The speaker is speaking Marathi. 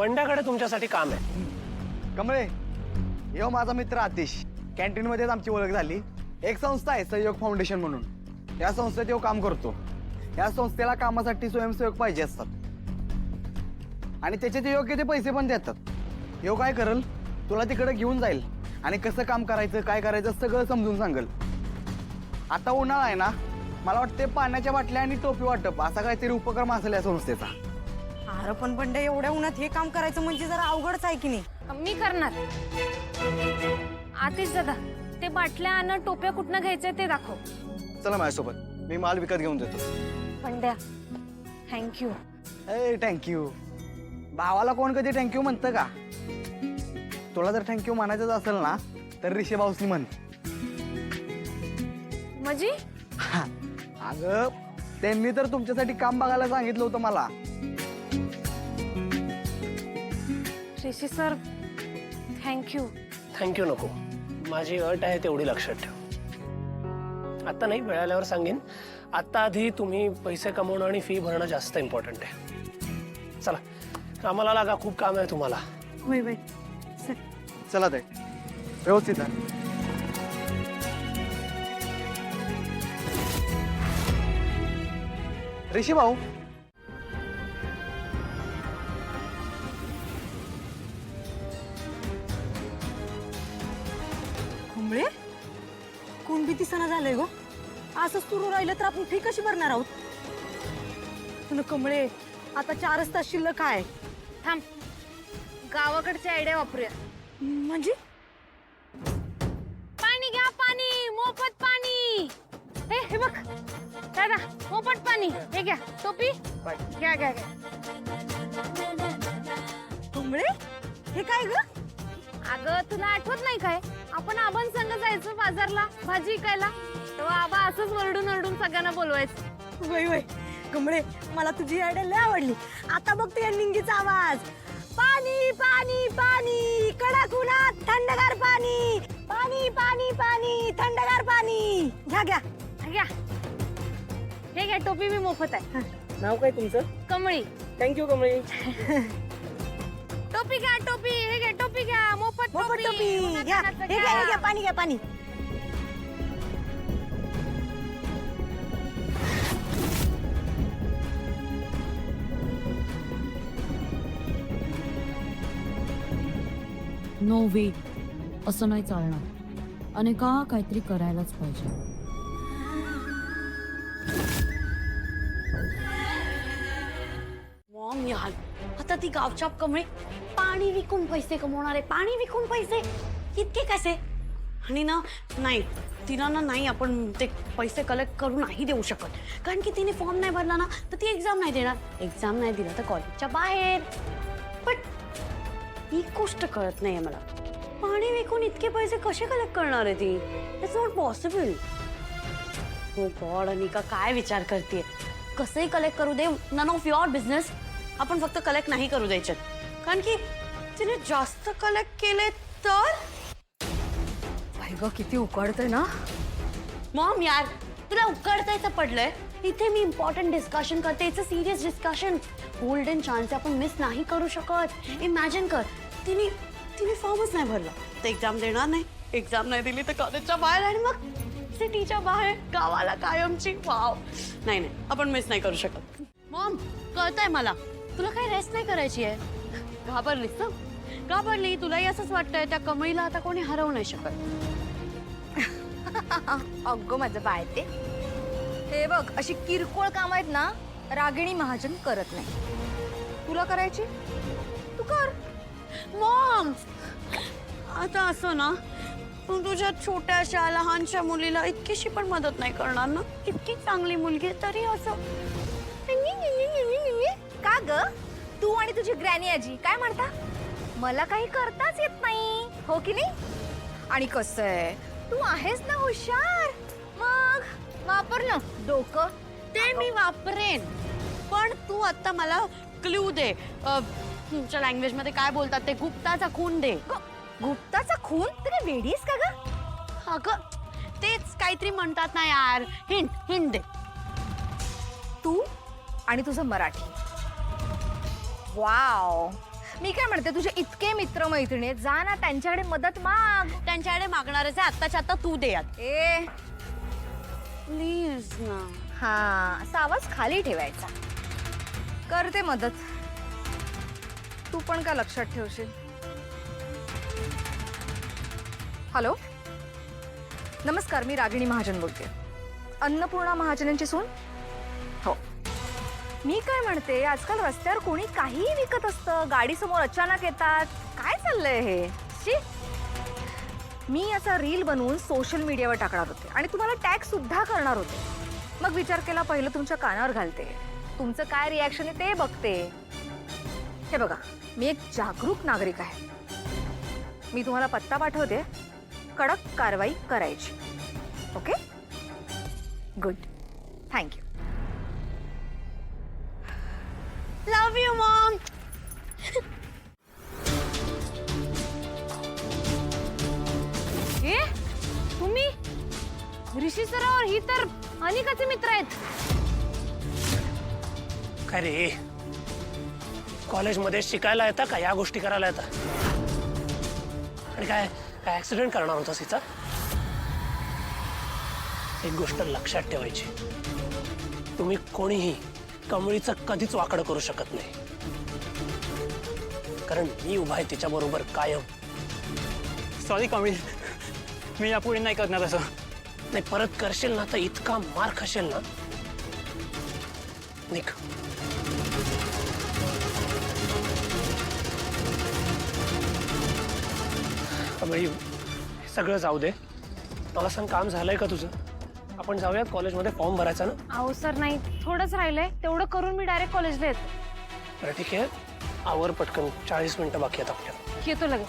बंड्याकडे तुमच्यासाठी काम आहे. कमळे, यो माझा मित्र आतिश. कॅन्टीन मध्येच आमची ओळख झाली. एक संस्था आहे सहयोग फाउंडेशन म्हणून, या संस्थेत यो काम करतो. या संस्थेला कामासाठी स्वयंसेवक पाहिजे असतात आणि त्याचे ते योग्य ते पैसे पण देतात. यो काय करल, तुला तिकडे घेऊन जाईल आणि कसं काम करायचं काय करायचं सगळं समजून सांगल. आता उन्हाळा आहे ना, मला वाटते पाण्याच्या बाटल्या आणि टोपी वाटप असा काहीतरी उपक्रम असेल या संस्थेचा. अरे पण बंड्या, एवढ्या उन्हात हे काम करायचं म्हणजे जरा अवघडच आहे की नाही? मी करणार. आतिश दादा, ते बाटल्या आणि टोप्या कुठनं घ्यायचे ते दाखव. चला माझ्यासोबत, मी माल विकत घेऊन देतो. बंड्या, थँक्यू. ए थँक्यू. भावाला कोण कधी थँक्यू म्हणतं का? तुला जर थँक्यू म्हणायचं असेल ना तर ऋषी भाऊसनी म्हण. म्हणजे अगं, त्यांनी तर तुमच्यासाठी काम बघायला सांगितलं होतं मला. ऋषी सर, थँक्यू. थँक्यू नको, माझी अट आहे तेवढी लक्षात ठेव. आता नाही, मिळाल्यावर सांगेन. आता आधी तुम्ही पैसे कमवणं आणि फी भरणं जास्त इम्पॉर्टंट आहे. चला कामाला लागा, खूप काम आहे तुम्हाला. होय बाई. चला ते व्यवस्थित आहे. ऋषी भाऊ, कमळे, कोण भीती सणा झालंय गो? असंच सुरू राहिलं तर आपण फी कशी भरणार आहोत? पण कमळे, आता 4 तास शिल्लक आहे. थांब, गावाकडची आयडिया वापरूया. म्हणजे पाणी घ्या, पाणी, मोफत पाणी. हे बघ दादा, मोफत पाणी. हे घ्या टोपी, घ्या घ्या घ्या. कमळे, हे काय ग? अगं, तुला आठवत नाही काय, आपण आबां संग जायचो बाजारला भाजी विकायला, तेव्हा आबा असंच वरडून वरडून सगळ्यांना बोलवायचं. वय वय कमळे, मला तुझी आयडिया लय आवडली. आता बघते या निंगीचा आवाज. पाणी पाणी पाणी, कडक उन्हात थंडगार पाणी. पाणी पाणी पाणी, थंडगार पाणी. घ्या घ्या घ्या, हे घ्या टोपी, मी मोफत आहे. नाव काय तुमचं? कमळी. थँक्यू कमळे. टोपी घ्या, टोपी. हे घ्या टोपी, घ्या मोफत मोफत टोपी. उन्हात घ्या, उन्हाचं हे घ्या, हे घ्या, पाणी घ्या, पाणी. नो वे, असं नाही चालणार. अनेका काहीतरी करायलाच पाहिजे. मॉम यार, आता ती गावच्या कमळे पाणी विकून पैसे कमवणार आहे. पाणी विकून पैसे इतके कसे? आणि ना नाही, तिला ना नाही, आपण ते पैसे कलेक्ट करून नाही देऊ शकत. कारण की तिने फॉर्म नाही भरला ना तर ती एक्झाम नाही देणार. एक्झाम नाही दिला तर कॉलेजच्या बाहेर. पण ही गोष्ट कळत नाहीये मला. पाणी विकून इतके पैसे कसे कलेक्ट करणार आहे ती? It's not possible. हो गॉड, अनिका काय विचार करते? कसंही कलेक्ट करू दे, नन ऑफ युअर बिझनेस. आपण फक्त कलेक्ट नाही करू द्यायचे, कारण की तिने जास्त कलेक्ट केले तर. ग किती उकडतंय ना. मॉम यार, तुला उकडतायचं पडलंय. इथे मी इम्पॉर्टंट डिस्कशन करते. It's a serious discussion. Golden chance आपण मिस नाही करू शकत. इमॅजिन कर, तिने फॉर्मच नाही भरला तर एक्झाम देणार नाही. एक्झाम नाही दिली तर कॉलेजच्या बाहेर आणि मग सिटीच्या बाहेर, गावाला कायमची. वाव, नाही नाही, आपण मिस नाही करू शकत. मॉम, कळतंय मला, तुला काही रेस्ट नाही करायची आहे. घाबरलीस ना? घाबरली. तुलाही असंच वाटतंय त्या कमळीला आता कोणी हरवू नाही शकत. अगं माझं बाळ ते, हे बघ, अशी किरकोळ काम आहेत ना, रागिणी महाजन करत नाही. तुला करायची तू कर. मॉम, आता असं ना, तू तुझ्या छोट्याशा लहानशा मुलीला इतकीशी पण मदत नाही करणार ना? इतकी चांगली मुलगी तरी असं का ग? तू आणि तुझी ग्रॅनी आजी काय म्हणता? मला काही करताच येत नाही, हो की नाही? आणि कसं आहे, तू आहेस ना हुशार, मग वापर ना डोकं. ते मी वापरेन, पण तू आता मला क्लू दे. तुमच्या लँग्वेज मध्ये काय बोलतात ते? गुप्ताचा खून दे. गुप्ताचा खून? तू काय वेडीस का ग? अगं, तेच काहीतरी म्हणतात ना यार. हिंट दे. तू आणि तुझं मराठी. वाव, मी काय म्हणते, तुझे इतके मित्र मैत्रिणी आहेत, जा ना त्यांच्याकडे मदत माग. त्यांच्याकडे मागणारच आहे, आत्ताच्या आता तू दे यात ए प्लीज ना. हा, असा आवाज खाली ठेवायचा. करते मदत, तू पण का लक्षात ठेवशील. हॅलो, नमस्कार, मी रागिणी महाजन बोलते, अन्नपूर्णा महाजनांची सून. हो, मी काय म्हणते, आजकाल रस्त्यावर कोणी काहीही विकत असतं, गाडीसमोर अचानक येतात, काय चाललंय हे. शी. मी याचा रील बनवून सोशल मीडियावर टाकणार होते आणि तुम्हाला टॅग सुद्धा करणार होते. मग विचार केला, पहिलं तुमच्या कानावर घालते, तुमचं काय रिॲक्शन आहे ते बघते. हे बघा, मी एक जागरूक नागरिक आहे. मी तुम्हाला पत्ता पाठवते, कडक कारवाई करायची. Okay, good, thank you. Love you mom. ए तुम्ही, ऋषी सरावर ही तर अनिकाचे मित्र आहेत. काय रे, कॉलेजमध्ये शिकायला येता का या गोष्टी करायला येतात? आणि काय काय ऍक्सिडेंट करणार होता तिचा? एक गोष्ट लक्षात ठेवायची, तुम्ही कोणीही कमळीचं कधीच वाकडं करू शकत नाही, कारण मी उभा आहे तिच्या बरोबर कायम. सॉरी कमळी, मी यापुढे नाही करणार असं. नाही, परत करशील ना तर इतका मार खाशील ना. निक, कमळी, सगळं जाऊ दे, मला सांग, काम झालंय का तुझं? आपण जाऊयात कॉलेजमध्ये, फॉर्म भरायचा ना. अहो सर, नाही, थोडंच राहिलंय, तेवढं करून मी डायरेक्ट कॉलेजला येते. बरं ठीक आहे, आवर पटकन, 40 मिनिटं बाकी आहेत आपल्याला. येतो लगेच.